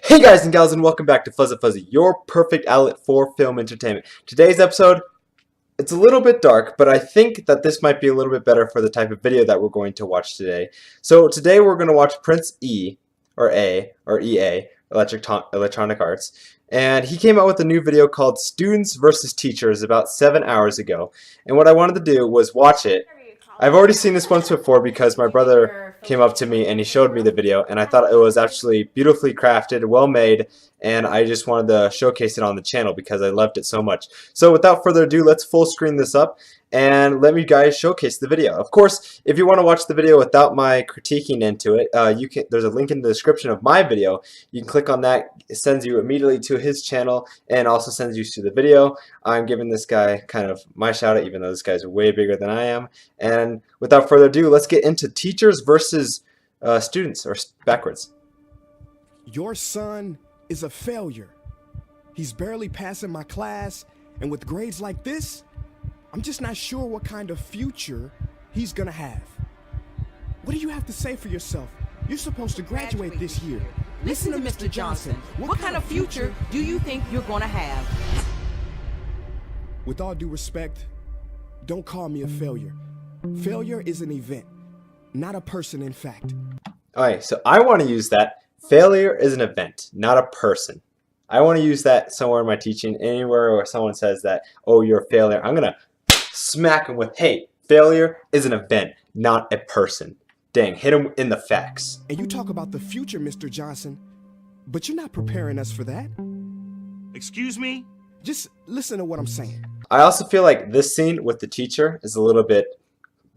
Hey guys and gals, and welcome back to Fuzzy, your perfect outlet for film entertainment. Today's episode, it's a little bit dark, but I think that this might be a little bit better for the type of video that we're going to watch today. So today we're going to watch Prince or EA, Electronic Arts, and he came out with a new video called Students versus Teachers about 7 hours ago. And what I wanted to do was watch it. I've already seen this once before because my brother came up to me and he showed me the video, and I thought it was actually beautifully crafted, well made, and I just wanted to showcase it on the channel because I loved it so much. So without further ado, let's full screen this up and let me guys showcase the video. Of course, if you want to watch the video without my critiquing into it, there's a link in the description of my video. You can click on that. It sends you immediately to his channel and also sends you to the video. I'm giving this guy kind of my shout out, even though this guy's way bigger than I am. And without further ado, let's get into teachers versus students, or backwards. Your son is a failure. He's barely passing my class, and with grades like this, I'm just not sure what kind of future he's gonna have. What do you have to say for yourself? You're supposed to graduate this year. Listen to Mr. Johnson. What kind of future do you think you're gonna have? With all due respect, don't call me a failure. Failure is an event, not a person, in fact. Alright, so I want to use that. Failure is an event, not a person. I want to use that somewhere in my teaching, anywhere where someone says that, oh, you're a failure. I'm going to smack them with, hey, failure is an event, not a person. Dang, hit him in the facts. And you talk about the future, Mr. Johnson, but you're not preparing us for that. Excuse me? Just listen to what I'm saying. I also feel like this scene with the teacher is a little bit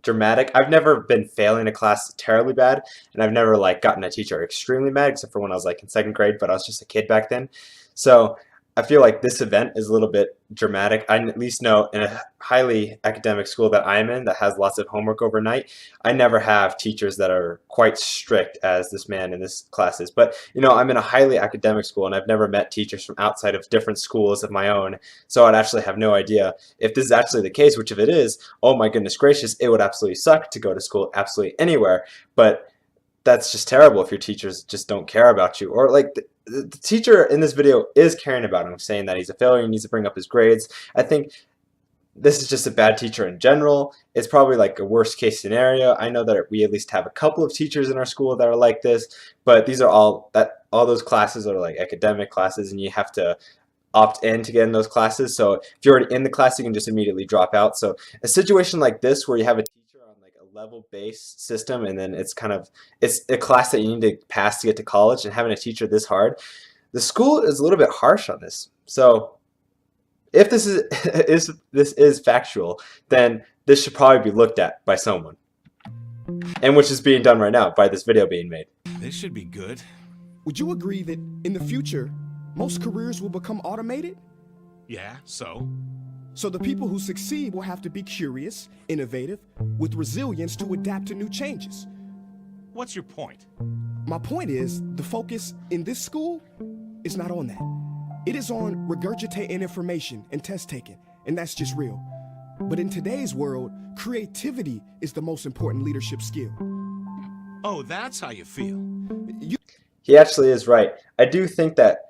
dramatic. I've never been failing a class terribly bad, and I've never gotten a teacher extremely mad, except for when I was in second grade, but I was just a kid back then. So I feel like this event is a little bit dramatic. I at least know in a highly academic school that I'm in that has lots of homework overnight, I never have teachers that are quite strict as this man in this class is. But I'm in a highly academic school, and I've never met teachers from outside of different schools of my own, so I'd actually have no idea if this is actually the case, which if it is, oh my goodness gracious, it would absolutely suck to go to school absolutely anywhere. But that's just terrible if your teachers just don't care about you, or the teacher in this video is caring about him, saying that he's a failure, he needs to bring up his grades. I think this is just a bad teacher in general. It's probably a worst case scenario. I know that we at least have a couple of teachers in our school that are like this, but these are all those classes are academic classes, and you have to opt in to get in those classes. So if you're already in the class, you can just immediately drop out. So a situation like this where you have a teacher on a level-based system, and then it's a class that you need to pass to get to college, and having a teacher this hard, the school is a little bit harsh on this. So if this is factual, then this should probably be looked at by someone, and which is being done right now by this video being made. This should be good. Would you agree that in the future, most careers will become automated? Yeah, so? So the people who succeed will have to be curious, innovative, with resilience to adapt to new changes. What's your point? My point is, the focus in this school is not on that. It is on regurgitating information and test taking, and that's just real. But in today's world, creativity is the most important leadership skill. Oh, that's how you feel. He actually is right. I do think that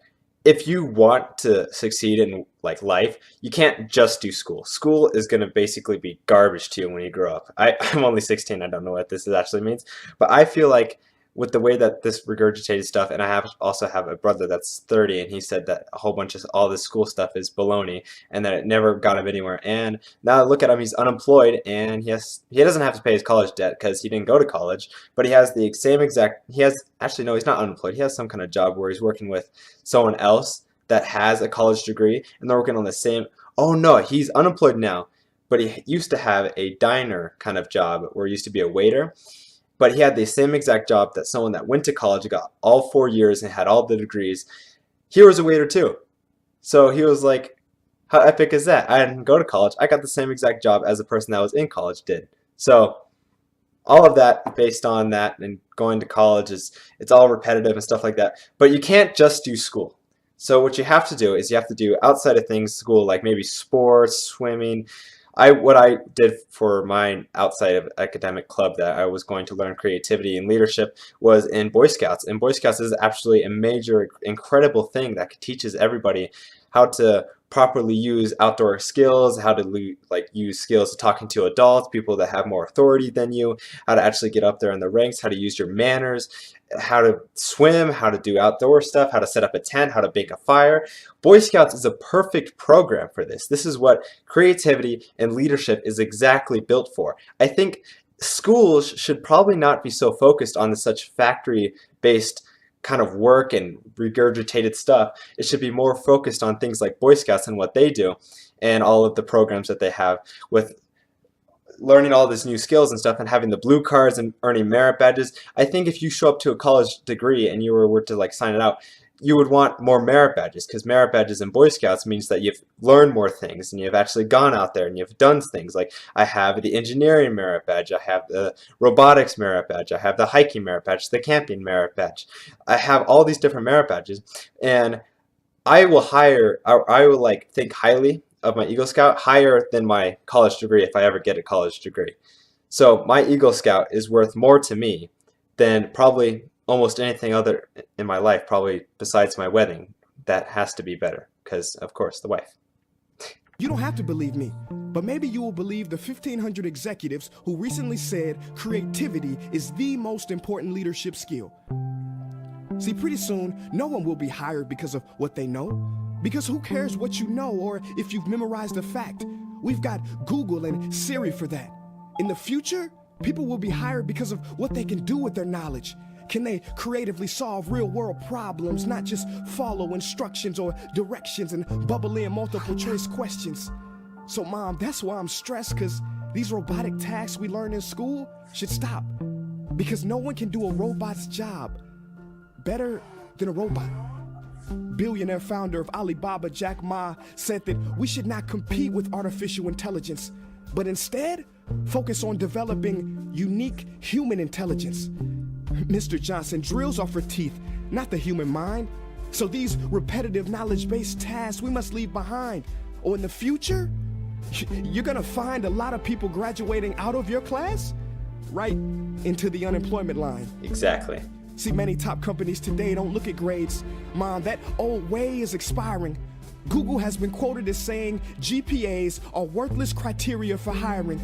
if you want to succeed in life, you can't just do school. School is going to basically be garbage to you when you grow up. I'm only 16. I don't know what this actually means. But I feel like with the way that this regurgitated stuff, and I also have a brother that's 30, and he said that a whole bunch of all this school stuff is baloney, and that it never got him anywhere. And now look at him, he's unemployed, and he doesn't have to pay his college debt because he didn't go to college, but he has the same exact, actually no, he's not unemployed, he has some kind of job where he's working with someone else that has a college degree, and they're working on the same, oh no, he's unemployed now, but he used to have a diner kind of job where he used to be a waiter. But he had the same exact job that someone that went to college, got all 4 years and had all the degrees. He was a waiter too. So he was like, how epic is that? I didn't go to college. I got the same exact job as the person that was in college did. So all of that based on that, and going to college it's all repetitive and stuff like that. But you can't just do school. So what you have to do is you have to do outside of things, school, like maybe sports, swimming, what I did for mine outside of academic club that I was going to learn creativity and leadership was in Boy Scouts. And Boy Scouts is actually a major, incredible thing that teaches everybody how to properly use outdoor skills, how to use skills to talking to adults, people that have more authority than you, how to actually get up there in the ranks, how to use your manners, how to swim, how to do outdoor stuff, how to set up a tent, how to bake a fire. Boy Scouts is a perfect program for this. This is what creativity and leadership is exactly built for. I think schools should probably not be so focused on such factory-based kind of work and regurgitated stuff. It should be more focused on things like Boy Scouts and what they do and all of the programs that they have with learning all these new skills and stuff and having the blue cards and earning merit badges. I think if you show up to a college degree and you were to like sign it out, you would want more merit badges, because merit badges in Boy Scouts means that you've learned more things and you've actually gone out there and you've done things. Like I have the engineering merit badge, I have the robotics merit badge, I have the hiking merit badge, the camping merit badge. I have all these different merit badges, and I will like think highly of my Eagle Scout, higher than my college degree if I ever get a college degree. So my Eagle Scout is worth more to me than probably almost anything other in my life, probably besides my wedding. That has to be better because, of course, the wife. You don't have to believe me, but maybe you will believe the 1,500 executives who recently said creativity is the most important leadership skill. See, pretty soon, no one will be hired because of what they know, because who cares what you know or if you've memorized a fact? We've got Google and Siri for that. In the future, people will be hired because of what they can do with their knowledge. Can they creatively solve real-world problems, not just follow instructions or directions and bubble in multiple-choice questions? So, Mom, that's why I'm stressed, because these robotic tasks we learn in school should stop. Because no one can do a robot's job better than a robot. Billionaire founder of Alibaba, Jack Ma, said that we should not compete with artificial intelligence, but instead focus on developing unique human intelligence. Mr. Johnson, drills are for teeth, not the human mind. So these repetitive knowledge-based tasks we must leave behind. Or in the future, you're gonna find a lot of people graduating out of your class right into the unemployment line. Exactly. See, many top companies today don't look at grades. Mom, that old way is expiring. Google has been quoted as saying GPAs are worthless criteria for hiring.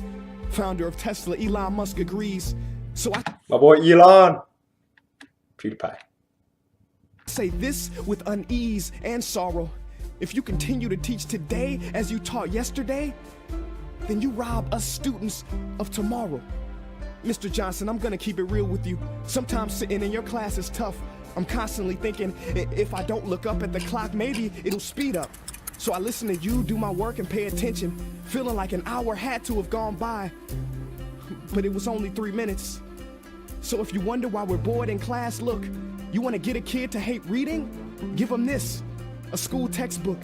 Founder of Tesla, Elon Musk, agrees. So My boy Elon. PewDiePie. say this with unease and sorrow. If you continue to teach today as you taught yesterday, then you rob us students of tomorrow. Mr. Johnson, I'm gonna keep it real with you. Sometimes sitting in your class is tough. I'm constantly thinking, if I don't look up at the clock, maybe it'll speed up. So I listen to you do my work and pay attention, feeling like an hour had to have gone by. But it was only 3 minutes. So if you wonder why we're bored in class, look, you wanna get a kid to hate reading? Give them this, a school textbook.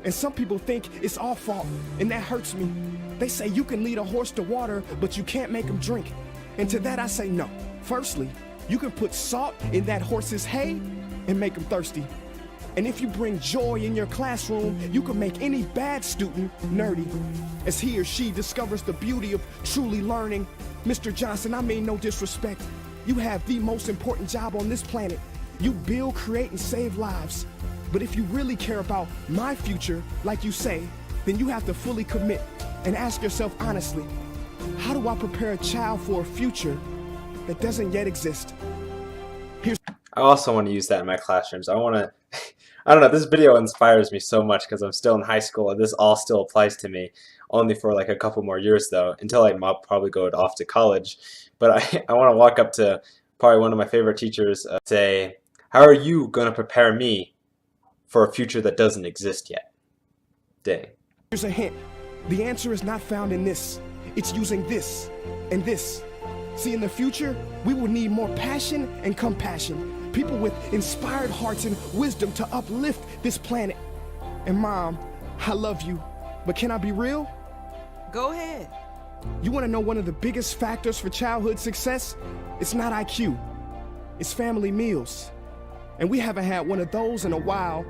And some people think it's our fault, and that hurts me. They say you can lead a horse to water, but you can't make him drink. And to that I say no. Firstly, you can put salt in that horse's hay and make him thirsty. And if you bring joy in your classroom, you can make any bad student nerdy. As he or she discovers the beauty of truly learning. Mr. Johnson, I mean no disrespect. You have the most important job on this planet. You build, create, and save lives. But if you really care about my future, like you say, then you have to fully commit and ask yourself honestly, how do I prepare a child for a future that doesn't yet exist? I also want to use that in my classrooms. I don't know, this video inspires me so much because I'm still in high school and this all still applies to me, only for like a couple more years though, until I'll probably go off to college. But I want to walk up to probably one of my favorite teachers, say, how are you going to prepare me for a future that doesn't exist yet? Dang. Here's a hint. The answer is not found in this. It's using this and this. See, in the future, we will need more passion and compassion. People with inspired hearts and wisdom to uplift this planet. And Mom, I love you, but can I be real? Go ahead. You want to know one of the biggest factors for childhood success? It's not IQ. It's family meals. And we haven't had one of those in a while.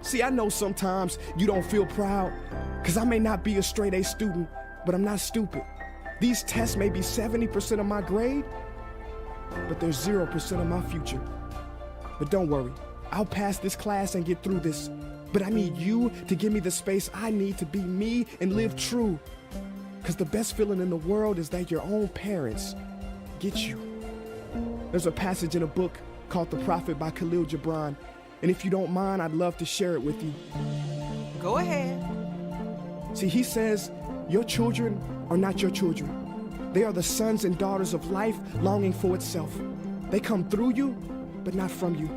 See, I know sometimes you don't feel proud, because I may not be a straight A student, but I'm not stupid. These tests may be 70% of my grade, but they're 0% of my future. But don't worry, I'll pass this class and get through this. But I need you to give me the space I need to be me and live true. Because the best feeling in the world is that your own parents get you. There's a passage in a book called The Prophet by Khalil Gibran, and if you don't mind, I'd love to share it with you. Go ahead. See, he says, your children are not your children. They are the sons and daughters of life longing for itself. They come through you, but not from you.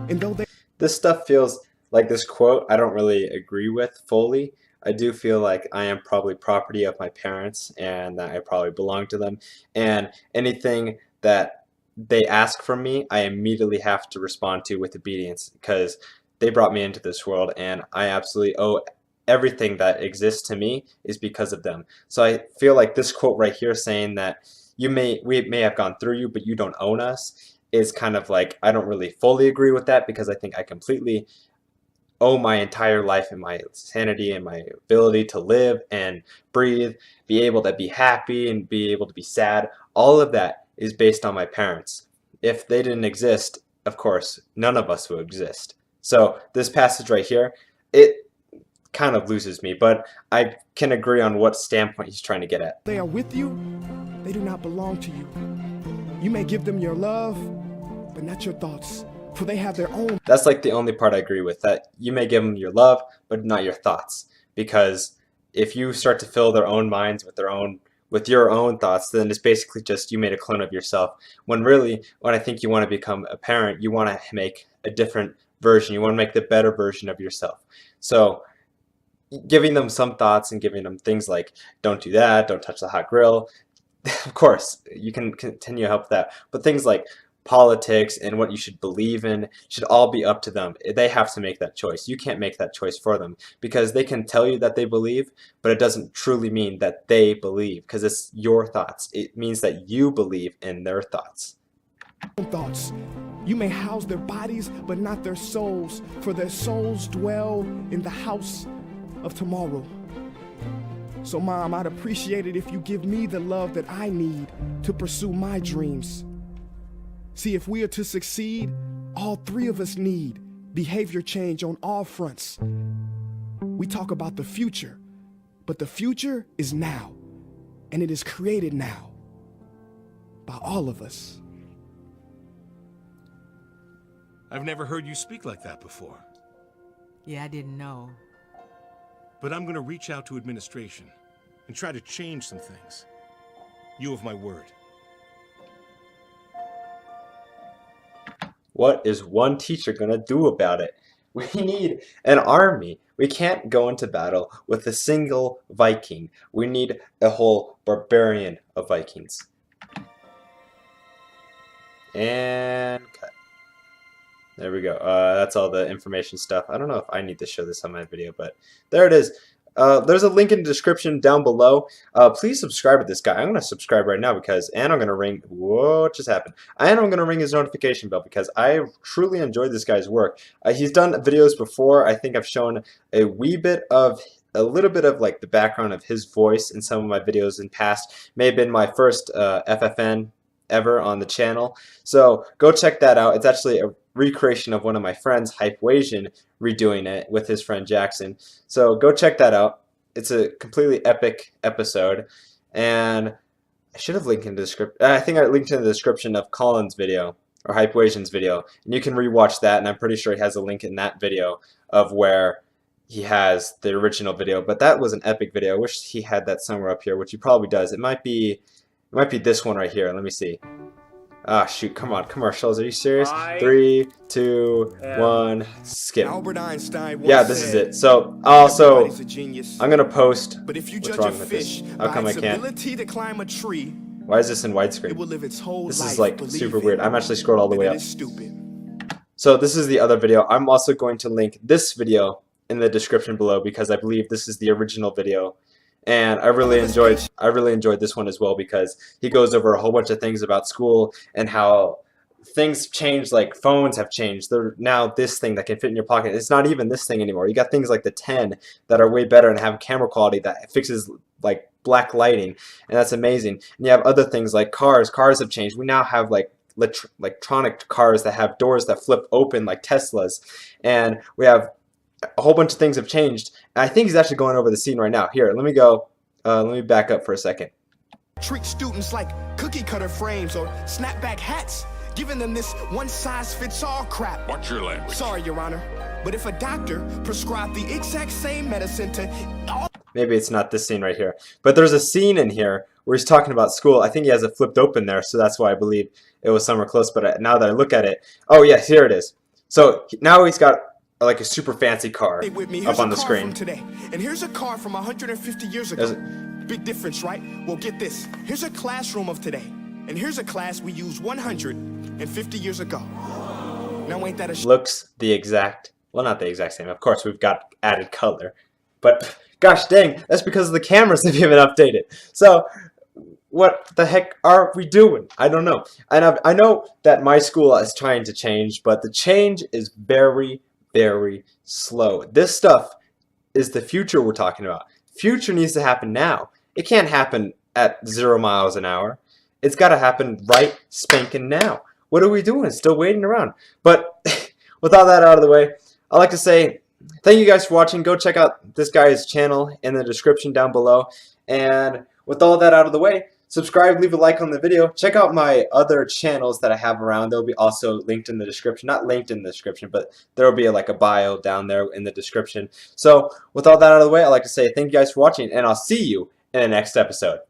And though they... This stuff feels like this quote I don't really agree with fully. I do feel like I am probably property of my parents and that I probably belong to them. And anything that they ask from me, I immediately have to respond to with obedience because they brought me into this world and I absolutely owe everything that exists to me is because of them. So I feel like this quote right here saying that we may have gone through you, but you don't own us is kind of like, I don't really fully agree with that because I think I completely owe my entire life and my sanity and my ability to live and breathe, be able to be happy and be able to be sad. All of that is based on my parents. If they didn't exist, of course, none of us would exist. So this passage right here, it kind of loses me, but I can agree on what standpoint he's trying to get at. They are with you, they do not belong to you. You may give them your love, but not your thoughts, for they have their own. That's like the only part I agree with, that you may give them your love, but not your thoughts. Because if you start to fill their own minds with your own thoughts, then it's basically just you made a clone of yourself. When really, when I think you want to become a parent, you want to make a different version. You want to make the better version of yourself. So giving them some thoughts and giving them things like, don't do that, don't touch the hot grill. Of course, you can continue to help that. But things like politics and what you should believe in should all be up to them. They have to make that choice. You can't make that choice for them because they can tell you that they believe, but it doesn't truly mean that they believe because it's your thoughts. It means that you believe in their thoughts. Thoughts. You may house their bodies, but not their souls, for their souls dwell in the house of tomorrow. So Mom, I'd appreciate it if you give me the love that I need to pursue my dreams. See, if we are to succeed, all three of us need behavior change on all fronts. We talk about the future, but the future is now, and it is created now by all of us. I've never heard you speak like that before. Yeah, I didn't know. But I'm going to reach out to administration and try to change some things. You have my word. What is one teacher going to do about it? We need an army. We can't go into battle with a single Viking. We need a whole barbarian of Vikings. And cut. There we go. That's all the information stuff. I don't know if I need to show this on my video, but there it is. There's a link in the description down below. Please subscribe to this guy. I'm going to subscribe right now and I'm going to ring... Whoa, what just happened? And I'm going to ring his notification bell because I truly enjoyed this guy's work. He's done videos before. I think I've shown a little bit of like the background of his voice in some of my videos in past. May have been my first FFN ever on the channel. So go check that out. It's actually a recreation of one of my friends, Hypewasian, redoing it with his friend Jackson. So go check that out. It's a completely epic episode, and I should have linked in the description. I think I linked in the description of Colin's video or Hypewasian's video, and you can rewatch that. And I'm pretty sure he has a link in that video of where he has the original video. But that was an epic video. I wish he had that somewhere up here, which he probably does. It might be this one right here. Let me see. Ah, shoot, come on, commercials, are you serious? 3, 2, 1, skip. Albert Einstein once Yeah, this is said, it. So, also, "Everybody's a genius. I'm going to post But if you what's judge wrong a with fish this. How by come I its can't? ability to climb a tree, Why is this in it widescreen? will live its whole This life is like super believing weird. I'm actually scrolled all the that way it up. is stupid." So this is the other video. I'm also going to link this video in the description below because I believe this is the original video. And I really enjoyed this one as well because he goes over a whole bunch of things about school and how things change, like phones have changed. They're now this thing that can fit in your pocket. It's not even this thing anymore. You got things like the 10 that are way better and have camera quality that fixes like black lighting, and that's amazing. And you have other things like cars. Cars have changed. We now have like electronic cars that have doors that flip open like Teslas, and we have a whole bunch of things have changed. And I think he's actually going over the scene right now. Here, let me go. Let me back up for a second. Treat students like cookie cutter frames or snapback hats, giving them this one-size-fits-all crap. Watch your language. Sorry, Your Honor, but if a doctor prescribed the exact same medicine to all... Maybe it's not this scene right here, but there's a scene in here where he's talking about school. I think he has it flipped open there, so that's why I believe it was somewhere close. But now that I look at it, oh yes, here it is. So now he's got like a super fancy car up on the screen. Today, and here's a car from 150 years ago. Big difference, right? Well, get this. Here's a classroom of today, and here's a class we used 150 years ago. Now, ain't that a looks the exact, well, not the exact same. Of course, we've got added color, but gosh dang, that's because the cameras have even updated. So, what the heck are we doing? I don't know. And I know that my school is trying to change, but the change is very, very slow. This stuff is the future we're talking about. Future needs to happen now. It can't happen at 0 miles an hour. It's got to happen right spanking now. What are we doing? Still waiting around. But with all that out of the way, I'd like to say thank you guys for watching. Go check out this guy's channel in the description down below. And with all that out of the way, subscribe, leave a like on the video. Check out my other channels that I have around. They'll be also linked in the description. Not linked in the description, but there will be like a bio down there in the description. So with all that out of the way, I'd like to say thank you guys for watching, and I'll see you in the next episode.